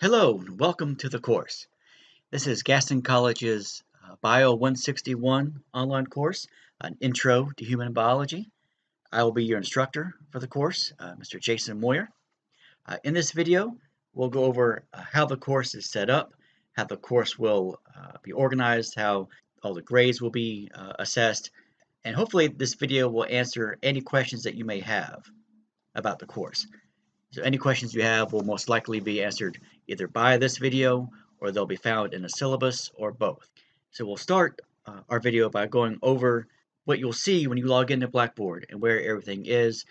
Hello, and welcome to the course. This is Gaston College's Bio 161 online course, an Intro to Human Biology. I will be your instructor for the course, Mr. Jason Moyer. In this video, we'll go over how the course is set up, how the course will be organized, how all the grades will be assessed, and hopefully this video will answer any questions that you may have about the course. So any questions you have will most likely be answered either by this video or they'll be found in a syllabus or both. So we'll start our video by going over what you'll see when you log into Blackboard and where everything is,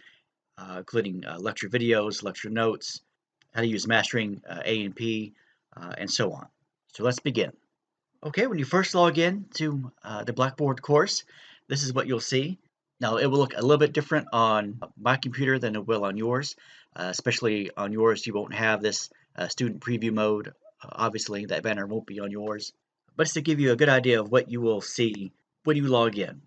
including lecture videos, lecture notes, how to use mastering A&P, and so on. So let's begin. Okay, when you first log in to the Blackboard course, this is what you'll see. Now, it will look a little bit different on my computer than it will on yours. Especially on yours, you won't have this student preview mode. Obviously, that banner won't be on yours. But it's to give you a good idea of what you will see when you log in.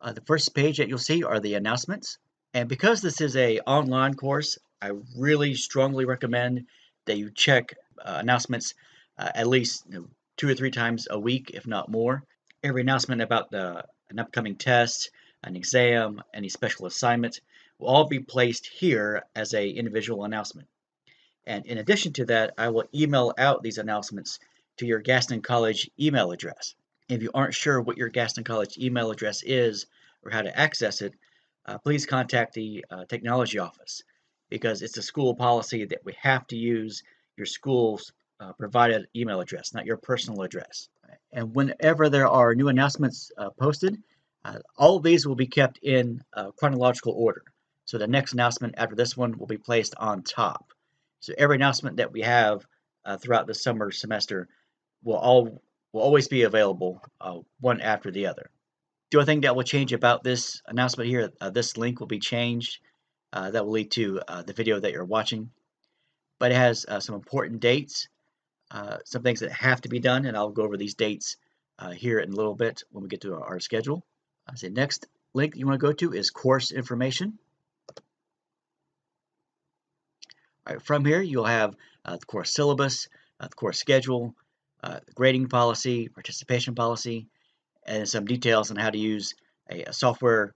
The first page that you'll see are the announcements. And because this is an online course, I really strongly recommend that you check announcements at least 2 or 3 times a week, if not more. Every announcement about an upcoming test, an exam, any special assignment will all be placed here as an individual announcement. And in addition to that, I will email out these announcements to your Gaston College email address. If you aren't sure what your Gaston College email address is or how to access it, please contact the technology office because it's a school policy that we have to use your school's provided email address, not your personal address. And whenever there are new announcements posted, all of these will be kept in chronological order. So the next announcement after this one will be placed on top. So every announcement that we have throughout the summer semester will always be available one after the other. The only thing that will change about this announcement here, this link will be changed. That will lead to the video that you're watching. But it has some important dates, some things that have to be done, and I'll go over these dates here in a little bit when we get to our schedule. So next link you want to go to is course information. All right, from here you'll have the course syllabus, the course schedule, grading policy, participation policy, and some details on how to use a software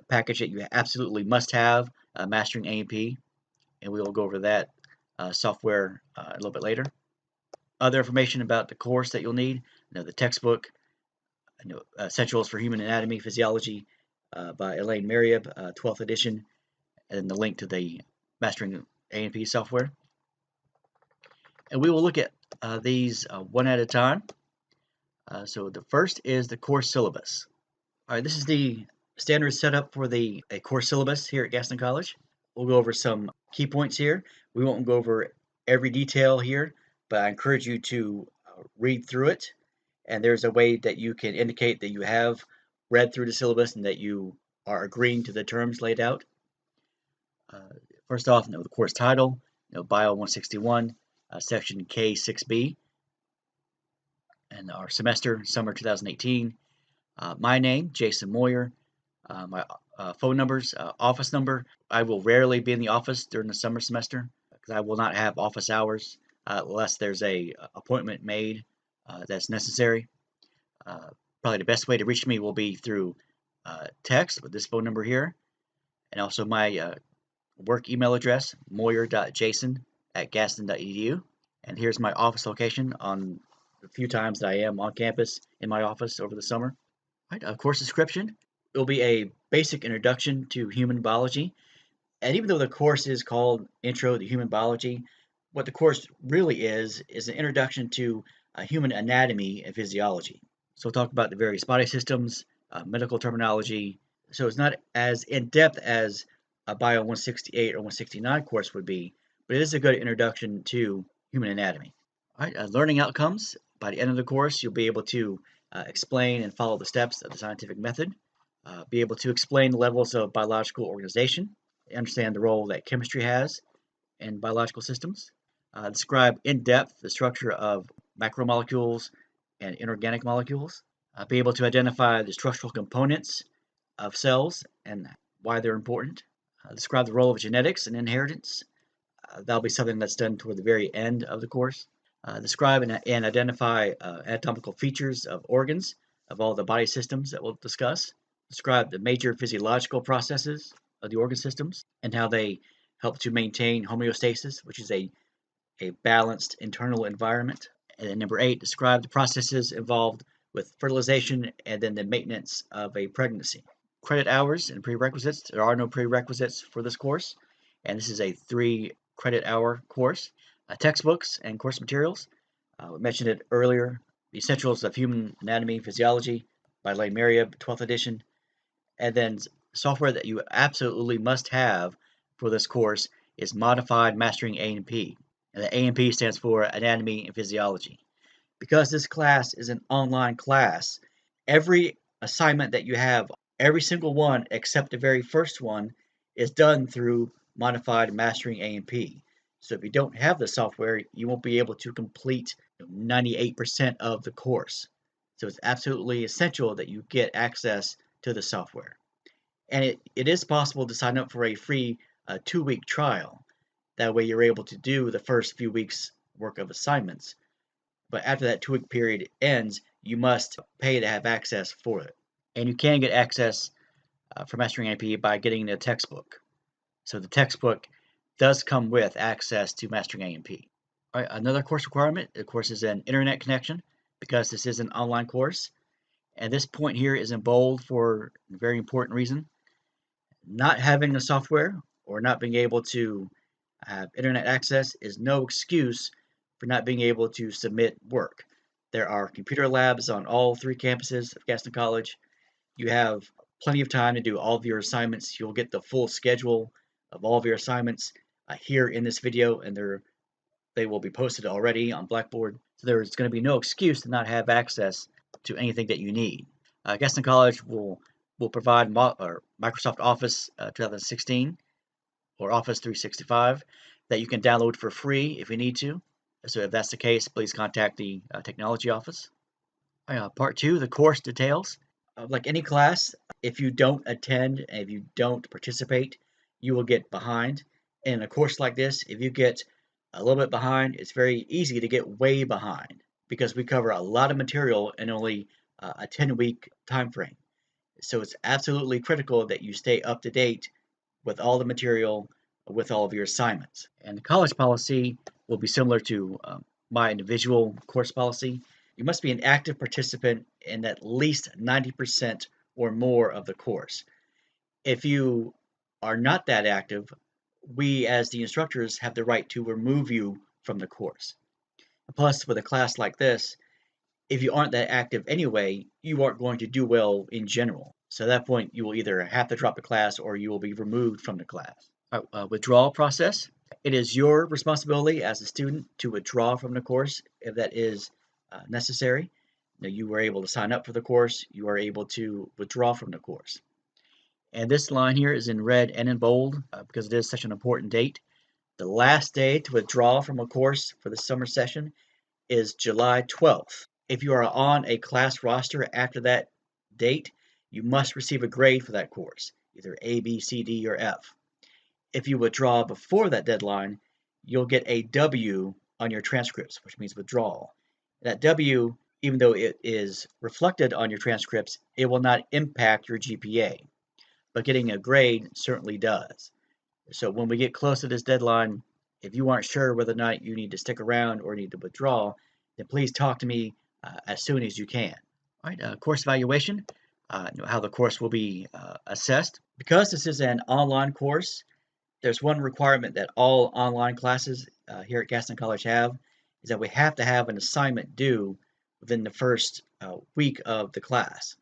package that you absolutely must have, mastering A&P, and we will go over that software a little bit later. Other information about the course that you'll need, the textbook, Essentials for Human Anatomy, Physiology by Elaine Marieb, 12th edition, and the link to the Mastering A&P software. And we will look at these one at a time. So the first is the course syllabus. All right, this is the standard setup for a course syllabus here at Gaston College. We'll go over some key points here. We won't go over every detail here, but I encourage you to read through it. And there's a way that you can indicate that you have read through the syllabus and that you are agreeing to the terms laid out. First off, the course title, Bio 161, section K6B, and our semester, summer 2018. My name, Jason Moyer. My phone numbers, office number. I will rarely be in the office during the summer semester because I will not have office hours unless there's a appointment made that's necessary. Probably the best way to reach me will be through text with this phone number here, and also my work email address, moyer.jason@gaston.edu. And here's my office location on the few times that I am on campus in my office over the summer. Right, course description. It will be a basic introduction to human biology. And even though the course is called Intro to Human Biology, what the course really is an introduction to human anatomy and physiology. So we'll talk about the various body systems, medical terminology. So it's not as in-depth as a Bio 168 or 169 course would be, but it is a good introduction to human anatomy. All right, learning outcomes. By the end of the course, you'll be able to explain and follow the steps of the scientific method, be able to explain the levels of biological organization, understand the role that chemistry has in biological systems, describe in depth the structure of macromolecules and inorganic molecules, be able to identify the structural components of cells and why they're important, describe the role of genetics and inheritance, That'll be something that's done toward the very end of the course. Describe and identify anatomical features of organs of all the body systems that we'll discuss. Describe the major physiological processes of the organ systems and how they help to maintain homeostasis, which is a balanced internal environment. And then number 8, describe the processes involved with fertilization and then the maintenance of a pregnancy. Credit hours and prerequisites. There are no prerequisites for this course, and this is a 3 credit hour course. Textbooks and course materials. We mentioned it earlier. The Essentials of Human Anatomy and Physiology by Lane Marieb, 12th edition. And then software that you absolutely must have for this course is Modified Mastering A&P. And the A&P stands for Anatomy and Physiology. Because this class is an online class, every assignment that you have, every single one except the very first one, is done through Modified Mastering A&P. So if you don't have the software, you won't be able to complete 98% of the course. So it's absolutely essential that you get access to the software. And it is possible to sign up for a free 2-week trial. That way you're able to do the first few weeks work of assignments. But after that 2-week period ends, you must pay to have access for it. And you can get access for Mastering A&P by getting a textbook. So the textbook does come with access to Mastering A&P. All right, another course requirement, of course, is an internet connection because this is an online course. And this point here is in bold for a very important reason. Not having the software or not being able to have internet access is no excuse for not being able to submit work. There are computer labs on all 3 campuses of Gaston College. You have plenty of time to do all of your assignments. You'll get the full schedule of all of your assignments here in this video, and they will be posted already on Blackboard. So there's going to be no excuse to not have access to anything that you need. Gaston College will provide Microsoft Office 2016 or Office 365 that you can download for free if you need to. So if that's the case, please contact the technology office. Part 2, the course details. Like any class, if you don't attend and if you don't participate, you will get behind. In a course like this, if you get a little bit behind, it's very easy to get way behind because we cover a lot of material in only a 10-week time frame. So it's absolutely critical that you stay up to date with all the material, with all of your assignments. And the college policy will be similar to my individual course policy. You must be an active participant in at least 90% or more of the course. If you are not that active, we as the instructors have the right to remove you from the course. Plus, with a class like this, if you aren't that active anyway, you aren't going to do well in general. So at that point, you will either have to drop the class or you will be removed from the class. Withdrawal process. It is your responsibility as a student to withdraw from the course if that is necessary. Now, you were able to sign up for the course, you are able to withdraw from the course. And this line here is in red and in bold because it is such an important date. The last day to withdraw from a course for the summer session is July 12th. If you are on a class roster after that date, you must receive a grade for that course, either A, B, C, D, or F. If you withdraw before that deadline, you'll get a W on your transcripts, which means withdrawal. That W, even though it is reflected on your transcripts, it will not impact your GPA, but getting a grade certainly does. So when we get close to this deadline, if you aren't sure whether or not you need to stick around or need to withdraw, then please talk to me as soon as you can. All right, course evaluation, how the course will be assessed. Because this is an online course, there's one requirement that all online classes here at Gaston College have, is that we have to have an assignment due within the first week of the class.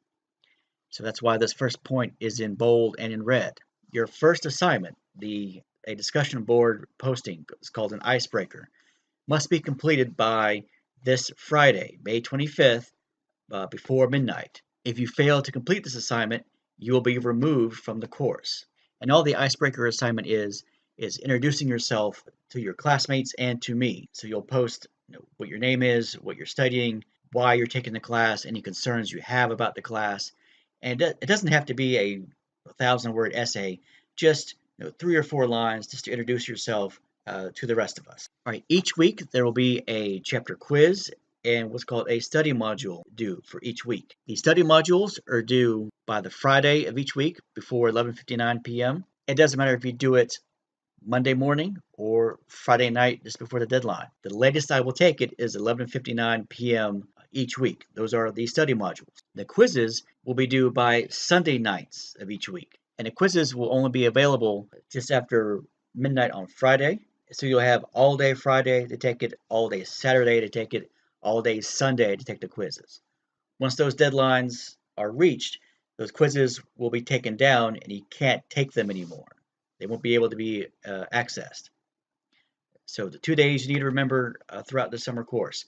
So that's why this first point is in bold and in red. Your first assignment, a discussion board posting, is called an icebreaker, must be completed by this Friday, May 25th, before midnight. If you fail to complete this assignment, you will be removed from the course. And all the icebreaker assignment is introducing yourself to your classmates and to me. So you'll post what your name is, what you're studying, why you're taking the class, any concerns you have about the class. And it doesn't have to be a 1,000-word essay, just 3 or 4 lines just to introduce yourself to the rest of us. All right, each week there will be a chapter quiz and what's called a study module due for each week. The study modules are due by the Friday of each week before 11:59 p.m. It doesn't matter if you do it Monday morning or Friday night just before the deadline. The latest I will take it is 11:59 p.m. each week. Those are the study modules. The quizzes will be due by Sunday nights of each week. And the quizzes will only be available just after midnight on Friday. So you'll have all day Friday to take it, all day Saturday to take it, all day Sunday to take the quizzes. Once those deadlines are reached, those quizzes will be taken down and you can't take them anymore. They won't be able to be accessed. So the 2 days you need to remember throughout the summer course.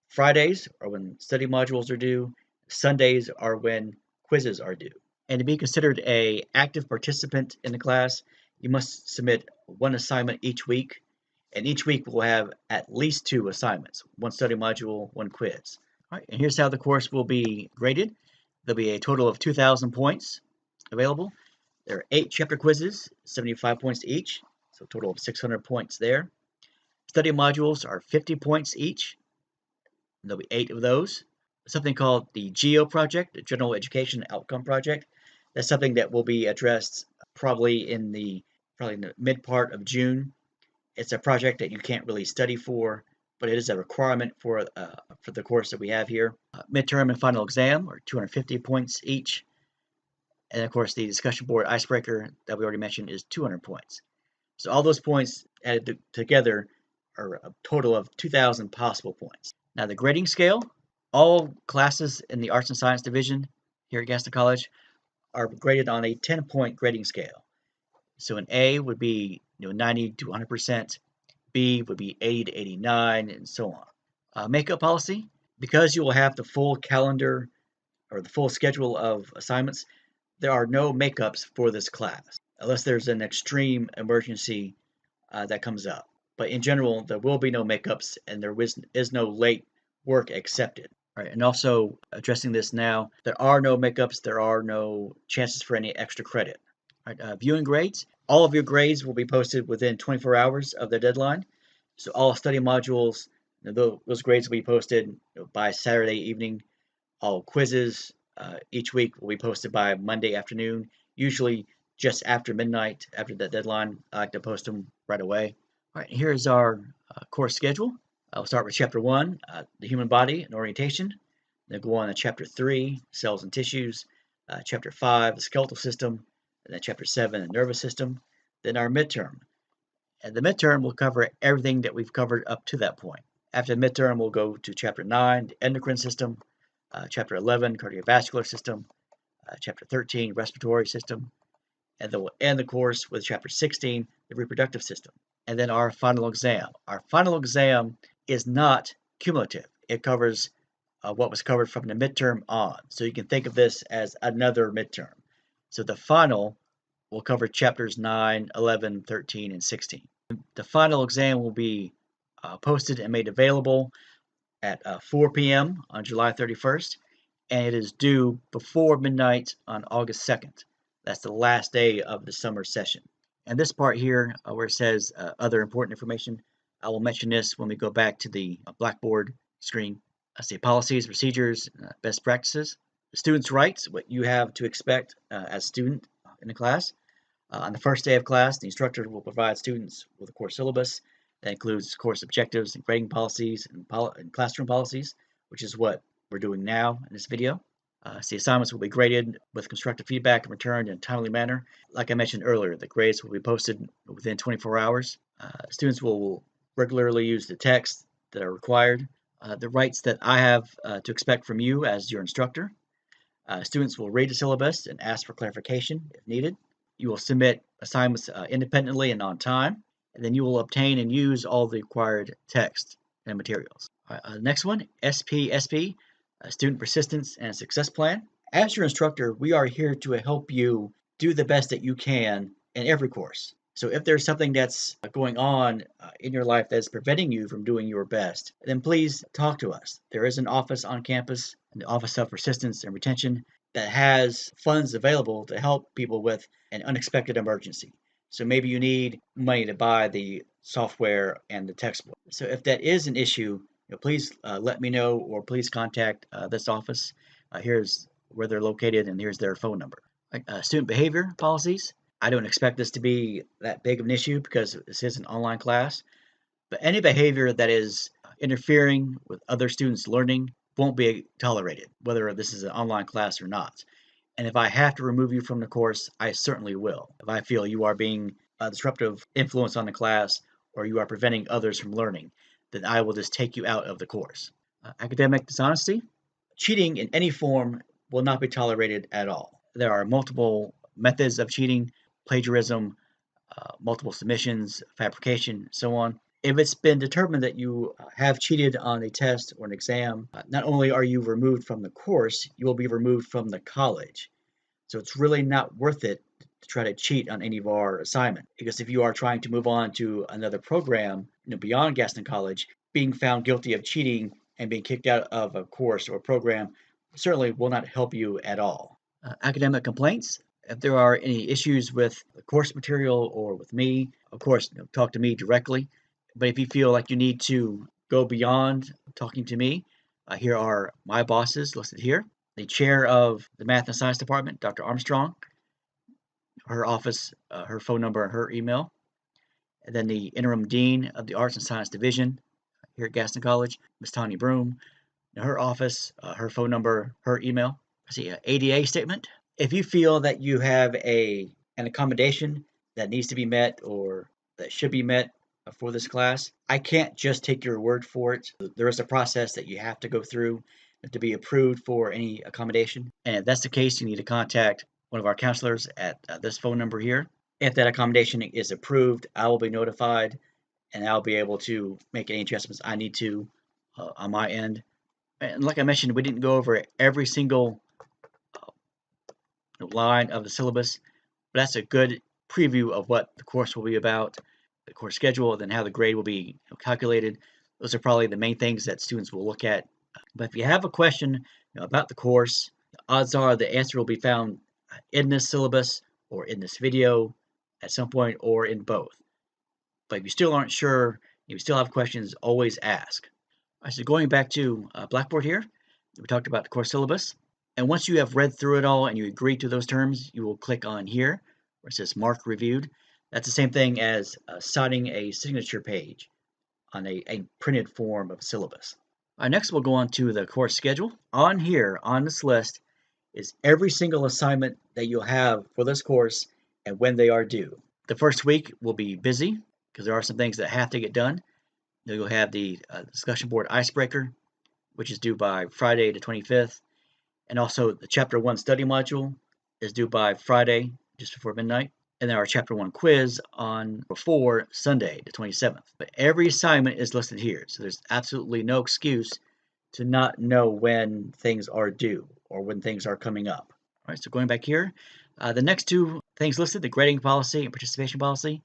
Fridays are when study modules are due. Sundays are when quizzes are due. And to be considered an active participant in the class, you must submit one assignment each week. And each week we'll have at least 2 assignments, one study module, one quiz. All right, and here's how the course will be graded. There'll be a total of 2,000 points available. There are 8 chapter quizzes, 75 points each, so a total of 600 points there. Study modules are 50 points each. There'll be 8 of those. Something called the GEO project, the General Education Outcome Project. That's something that will be addressed probably in the mid part of June. It's a project that you can't really study for, but it is a requirement for the course that we have here. Midterm and final exam are 250 points each. And of course, the discussion board icebreaker that we already mentioned is 200 points. So all those points added together are a total of 2,000 possible points. Now the grading scale, all classes in the Arts and Science Division here at Gaston College are graded on a 10-point grading scale. So an A would be 90 to 100%, B would be 80 to 89, and so on. Makeup policy, because you will have the full calendar or the full schedule of assignments, there are no makeups for this class, unless there's an extreme emergency that comes up. But in general, there will be no makeups and there is no late work accepted. All right, and also addressing this now, there are no makeups, there are no chances for any extra credit. All right, viewing grades, all of your grades will be posted within 24 hours of the deadline. So all study modules, those grades will be posted by Saturday evening. All quizzes each week will be posted by Monday afternoon, usually just after midnight, after the deadline. I like to post them right away. All right, here's our course schedule. I'll start with Chapter 1, the human body and orientation. Then go on to Chapter 3, cells and tissues. Chapter 5, the skeletal system. And then Chapter 7, the nervous system. Then our midterm. And the midterm will cover everything that we've covered up to that point. After the midterm, we'll go to Chapter 9, the endocrine system. Chapter 11, cardiovascular system. Chapter 13, respiratory system. And then we'll end the course with Chapter 16, the reproductive system. And then our final exam. Our final exam is not cumulative. It covers what was covered from the midterm on. So you can think of this as another midterm. So the final will cover chapters 9, 11, 13, and 16. The final exam will be posted and made available at 4 p.m. on July 31st, and it is due before midnight on August 2nd. That's the last day of the summer session. And this part here, where it says other important information, I will mention this when we go back to the Blackboard screen. I say policies, procedures, best practices. The student's rights, what you have to expect as a student in the class. On the first day of class, the instructor will provide students with a course syllabus that includes course objectives and grading policies and classroom policies, which is what we're doing now in this video. The assignments will be graded with constructive feedback and returned in a timely manner. Like I mentioned earlier, the grades will be posted within 24 hours. Students will regularly use the texts that are required. The rights that I have to expect from you as your instructor. Students will read the syllabus and ask for clarification if needed. You will submit assignments independently and on time, and then you will obtain and use all the required text and materials. Next one, SPSP, Student Persistence and Success Plan. As your instructor, we are here to help you do the best that you can in every course. So if there's something that's going on in your life that's preventing you from doing your best, then please talk to us. There is an office on campus, the Office of Persistence and Retention, that has funds available to help people with an unexpected emergency. So maybe you need money to buy the software and the textbook. So if that is an issue, please let me know, or please contact this office. Here's where they're located, and here's their phone number. Student behavior policies. I don't expect this to be that big of an issue because this is an online class, but any behavior that is interfering with other students' learning won't be tolerated, whether this is an online class or not. And if I have to remove you from the course, I certainly will. If I feel you are being a disruptive influence on the class, or you are preventing others from learning, then I will just take you out of the course. Academic dishonesty. Cheating in any form will not be tolerated at all. There are multiple methods of cheating: plagiarism, multiple submissions, fabrication, so on. If it's been determined that you have cheated on a test or an exam, not only are you removed from the course, you will be removed from the college. So it's really not worth it to try to cheat on any of our assignment, because if you are trying to move on to another program, beyond Gaston College, being found guilty of cheating and being kicked out of a course or program certainly will not help you at all. Academic complaints. If there are any issues with the course material or with me, of course, talk to me directly. But if you feel like you need to go beyond talking to me, here are my bosses listed here. The chair of the Math and Science Department, Dr. Armstrong, her office, her phone number, and her email. And then the interim dean of the Arts and Science Division here at Gaston College, Ms. Tanya Broom, her office, her phone number, her email. I see an ADA statement. If you feel that you have an accommodation that needs to be met or that should be met for this class, I can't just take your word for it. There is a process that you have to go through to be approved for any accommodation. And if that's the case, you need to contact one of our counselors at this phone number here. If that accommodation is approved, I will be notified, and I'll be able to make any adjustments I need to on my end. And like I mentioned, we didn't go over every single line of the syllabus, but that's a good preview of what the course will be about, the course schedule, then how the grade will be calculated. Those are probably the main things that students will look at. But if you have a question about the course, the odds are the answer will be found in this syllabus or in this video at some point, or in both. But if you still aren't sure, if you still have questions, always ask. All right, so going back to Blackboard here, we talked about the course syllabus. And once you have read through it all and you agree to those terms, you will click on here where it says Mark Reviewed. That's the same thing as signing a signature page on a printed form of syllabus. Next, we'll go on to the course schedule. On here, on this list, is every single assignment that you'll have for this course and when they are due. The first week will be busy because there are some things that have to get done. Then you'll have the discussion board icebreaker, which is due by Friday the 25th. And also the Chapter 1 study module is due by Friday, just before midnight. And then our Chapter 1 quiz on before Sunday, the 27th. But every assignment is listed here, so there's absolutely no excuse to not know when things are due or when things are coming up. All right, so going back here, the next two things listed, the grading policy and participation policy,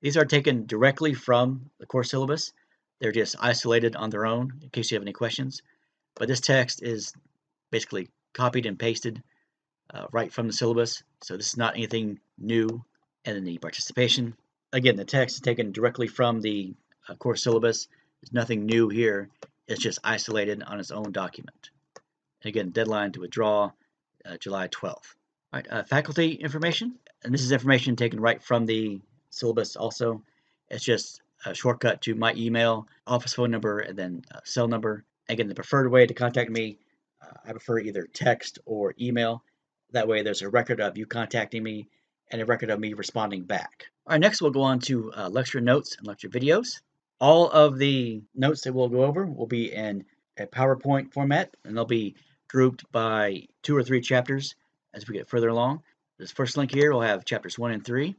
these are taken directly from the course syllabus. They're just isolated on their own in case you have any questions. But this text is basically copied and pasted right from the syllabus. So this is not anything new. And then the participation, again, the text is taken directly from the course syllabus. There's nothing new here. It's just isolated on its own document. And again, deadline to withdraw July 12th. All right, faculty information. And this is information taken right from the syllabus also. It's just a shortcut to my email, office phone number, and then cell number. Again, the preferred way to contact me, I prefer either text or email. That way there's a record of you contacting me and a record of me responding back. All right, next we'll go on to lecture notes and lecture videos. All of the notes that we'll go over will be in a PowerPoint format, and they'll be grouped by 2 or 3 chapters as we get further along. This first link here will have chapters 1 and 3.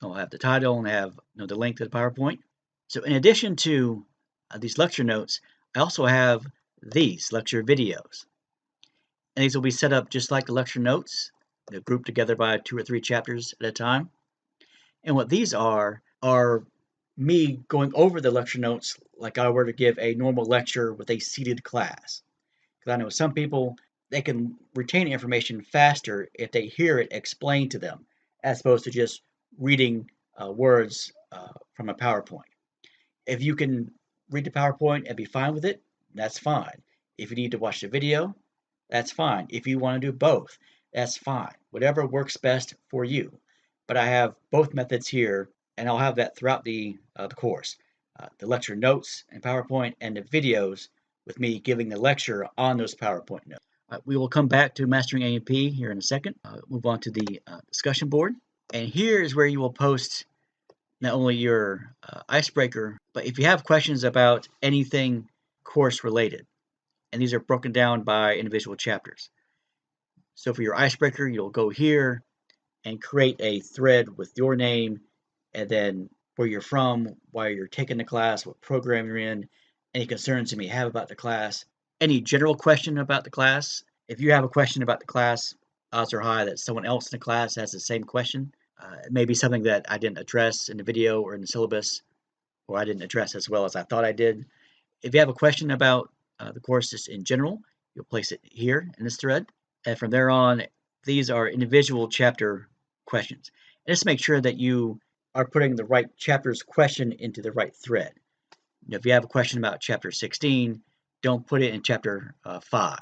I'll have the title and have the link to the PowerPoint. So in addition to these lecture notes, I also have these lecture videos. And these will be set up just like the lecture notes. They're grouped together by 2 or 3 chapters at a time. And what these are me going over the lecture notes like I were to give a normal lecture with a seated class. Because I know some people, they can retain information faster if they hear it explained to them, as opposed to just reading words from a PowerPoint. If you can read the PowerPoint and be fine with it, that's fine. If you need to watch the video, that's fine. If you want to do both, that's fine. Whatever works best for you. But I have both methods here, and I'll have that throughout the course. The lecture notes in PowerPoint and the videos with me giving the lecture on those PowerPoint notes. We will come back to Mastering A&P here in a second. Move on to the discussion board. And here is where you will post not only your icebreaker, but if you have questions about anything course related. And these are broken down by individual chapters. So for your icebreaker, you'll go here and create a thread with your name and then where you're from, why you're taking the class, what program you're in, any concerns you may have about the class, any general question about the class. If you have a question about the class, odds are high that someone else in the class has the same question. It may be something that I didn't address in the video or in the syllabus, or I didn't address as well as I thought I did. If you have a question about the course just in general, you'll place it here in this thread. And from there on, these are individual chapter questions. And just make sure that you are putting the right chapter's question into the right thread. If you have a question about chapter 16, don't put it in chapter 5.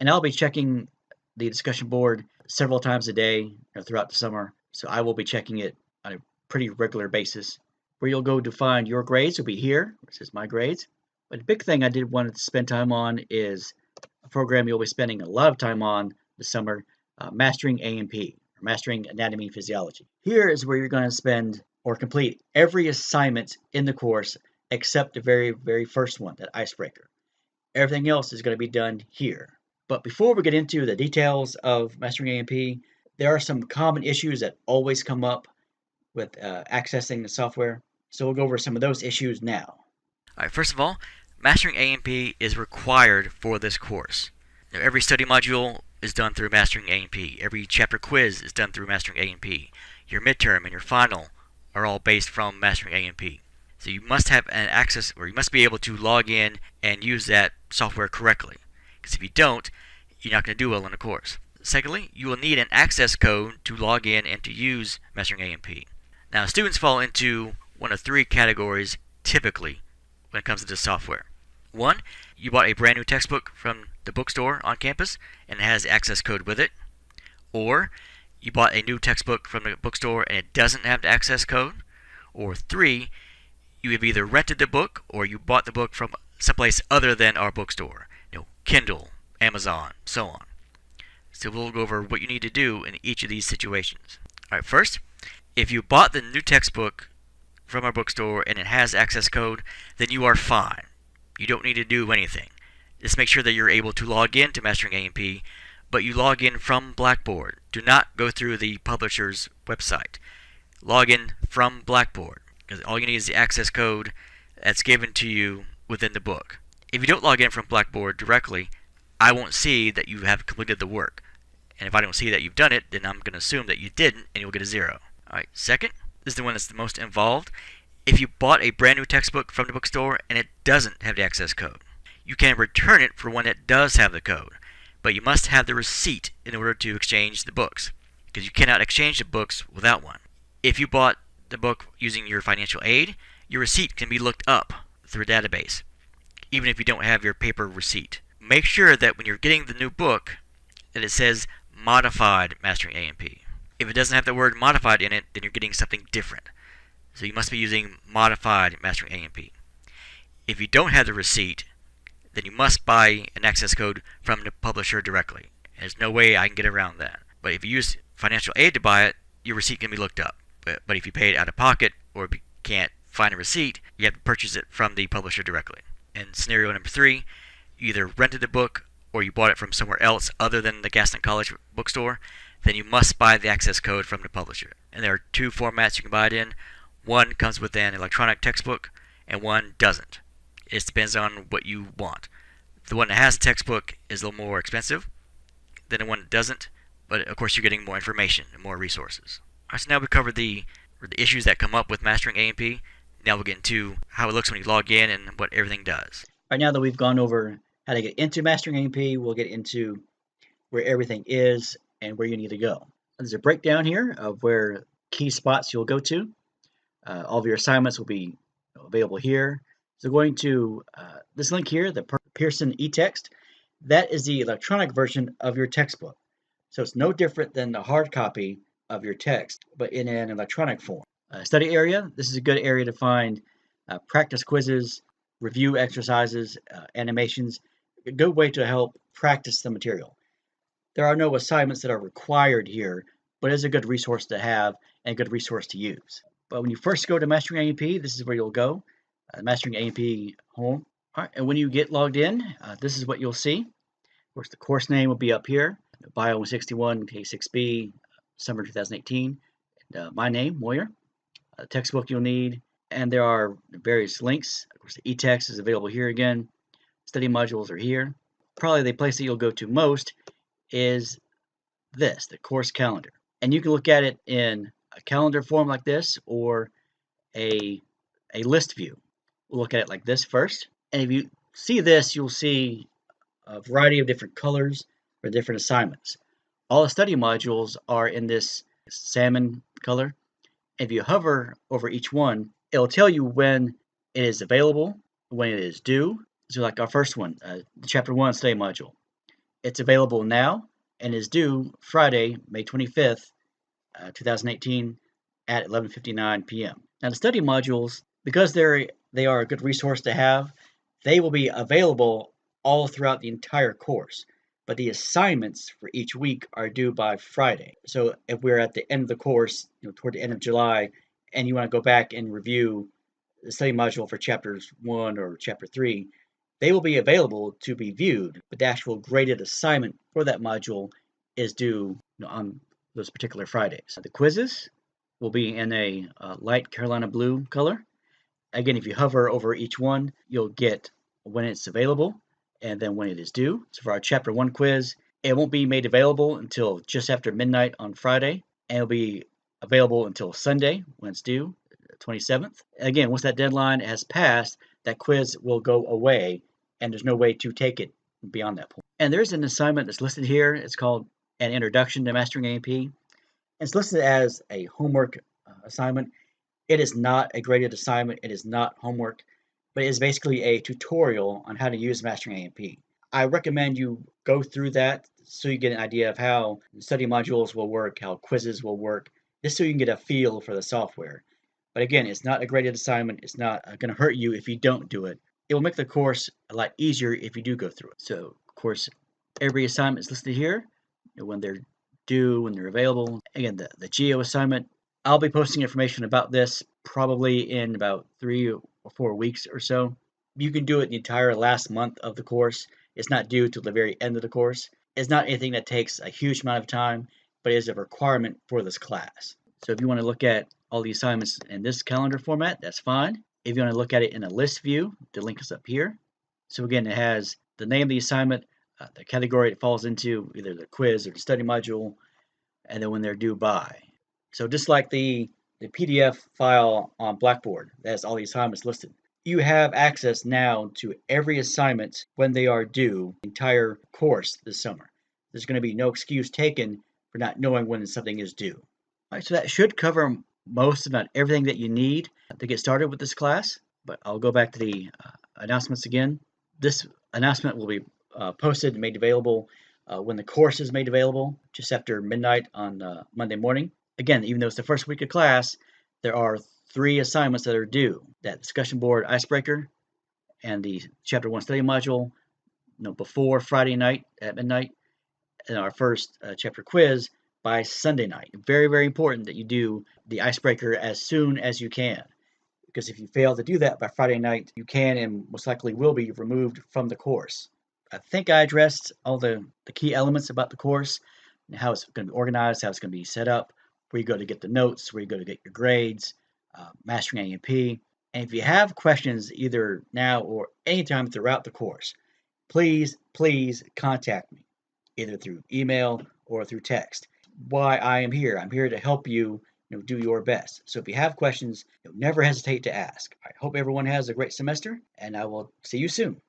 And I'll be checking the discussion board several times a day throughout the summer. So I will be checking it on a pretty regular basis. Where you'll go to find your grades will be here, which is my grades. But the big thing I did want to spend time on is a program you'll be spending a lot of time on this summer, Mastering A&P, or Mastering Anatomy and Physiology. Here is where you're going to spend or complete every assignment in the course except the very, very first one, that icebreaker. Everything else is going to be done here. But before we get into the details of Mastering A&P, there are some common issues that always come up with accessing the software. So we'll go over some of those issues now. All right, first of all, Mastering A&P is required for this course. Now, every study module is done through Mastering A&P. Every chapter quiz is done through Mastering A&P. Your midterm and your final are all based from Mastering A&P. So you must have an access, or you must be able to log in and use that software correctly. Because if you don't, you're not going to do well in the course. Secondly, you will need an access code to log in and to use Mastering A&P. Now, students fall into one of three categories typically when it comes to this software. One, you bought a brand new textbook from the bookstore on campus and it has the access code with it. Or you bought a new textbook from the bookstore and it doesn't have the access code. Or three, you have either rented the book or you bought the book from someplace other than our bookstore. Kindle, Amazon, so on. So we'll go over what you need to do in each of these situations. Alright, first, if you bought the new textbook from our bookstore and it has access code, then you are fine. You don't need to do anything. Just make sure that you're able to log in to Mastering A&P, but you log in from Blackboard. Do not go through the publisher's website. Log in from Blackboard, because all you need is the access code that's given to you within the book. If you don't log in from Blackboard directly, I won't see that you have completed the work. And if I don't see that you've done it, then I'm going to assume that you didn't, and you'll get a 0. Alright, second, this is the one that's the most involved. If you bought a brand new textbook from the bookstore and it doesn't have the access code, you can return it for one that does have the code, but you must have the receipt in order to exchange the books, because you cannot exchange the books without one. If you bought the book using your financial aid, your receipt can be looked up through a database, even if you don't have your paper receipt. Make sure that when you're getting the new book, that it says Modified Mastering A&P. If it doesn't have the word modified in it, then you're getting something different. So you must be using Modified Mastering A&P. If you don't have the receipt, then you must buy an access code from the publisher directly. There's no way I can get around that. But if you use financial aid to buy it, your receipt can be looked up. But if you pay it out of pocket, or if you can't find a receipt, you have to purchase it from the publisher directly. And scenario number 3, you either rented the book or you bought it from somewhere else other than the Gaston College bookstore, then you must buy the access code from the publisher. And there are 2 formats you can buy it in. One comes with an electronic textbook, and one doesn't. It depends on what you want. The one that has a textbook is a little more expensive than the one that doesn't, but of course you're getting more information and more resources. Alright, so now we covered the issues that come up with Mastering A&P. Now we'll get into how it looks when you log in and what everything does. Right now that we've gone over how to get into Mastering A&P, we'll get into where everything is and where you need to go. There's a breakdown here of where key spots you'll go to. All of your assignments will be available here. So going to this link here, the Pearson eText, that is the electronic version of your textbook. So it's no different than the hard copy of your text, but in an electronic form. Study area, this is a good area to find practice quizzes, review exercises, animations, a good way to help practice the material. There are no assignments that are required here, but it is a good resource to have and a good resource to use. But when you first go to Mastering A&P, this is where you'll go, Mastering A&P home. All right, and when you get logged in, this is what you'll see. Of course, the course name will be up here, Bio 161, K6B, summer 2018. And, my name, Moyer. Textbook you'll need, and there are various links. Of course, the e-text is available here again. Study modules are here. Probably the place that you'll go to most is this, the course calendar. And you can look at it in a calendar form like this or a list view. We'll look at it like this first. And if you see this, you'll see a variety of different colors for different assignments. All the study modules are in this salmon color. If you hover over each one, it'll tell you when it is available, when it is due. So like our first one, Chapter 1 study module. It's available now and is due Friday, May 25th, 2018 at 11:59 p.m. Now the study modules, because they are a good resource to have, they will be available all throughout the entire course. But the assignments for each week are due by Friday. So if we're at the end of the course, toward the end of July, and you want to go back and review the study module for chapters 1 or chapter 3, they will be available to be viewed, but the actual graded assignment for that module is due on those particular Fridays. The quizzes will be in a light Carolina blue color. Again, if you hover over each one, you'll get when it's available and then when it is due. So for our Chapter 1 quiz, it won't be made available until just after midnight on Friday, and it'll be available until Sunday when it's due, 27th. Again, once that deadline has passed, that quiz will go away, and there's no way to take it beyond that point. And there's an assignment that's listed here. It's called An Introduction to Mastering A&P. It's listed as a homework assignment. It is not a graded assignment. It is not homework, but it is basically a tutorial on how to use Mastering A&P. I recommend you go through that so you get an idea of how study modules will work, how quizzes will work, just so you can get a feel for the software. But again, it's not a graded assignment. It's not going to hurt you if you don't do it. It will make the course a lot easier if you do go through it. So, of course, every assignment is listed here, when they're due, when they're available. Again, the Geo assignment, I'll be posting information about this probably in about 3 or 4 weeks or so. You can do it the entire last month of the course. It's not due till the very end of the course. It's not anything that takes a huge amount of time, but it is a requirement for this class. So if you want to look at all the assignments in this calendar format, that's fine. If you want to look at it in a list view, the link is up here. So again, it has the name of the assignment, the category it falls into, either the quiz or the study module, and then when they're due by. So just like the PDF file on Blackboard that has all the assignments listed, you have access now to every assignment when they are due, the entire course this summer. There's going to be no excuse taken for not knowing when something is due. All right, so that should cover most, if not everything, that you need to get started with this class. But I'll go back to the announcements again. This announcement will be posted and made available when the course is made available, just after midnight on Monday morning. Again, even though it's the first week of class, there are 3 assignments that are due. That discussion board icebreaker and the Chapter 1 study module before Friday night at midnight, and our first chapter quiz by Sunday night. Very, very important that you do the icebreaker as soon as you can, because if you fail to do that by Friday night, you can and most likely will be removed from the course. I think I addressed all the key elements about the course, and how it's going to be organized, how it's going to be set up, where you go to get the notes, where you go to get your grades, Mastering A&P. And if you have questions either now or anytime throughout the course, please contact me, either through email or through text. Why I am here. I'm here to help you, do your best. So if you have questions, never hesitate to ask. I hope everyone has a great semester, and I will see you soon.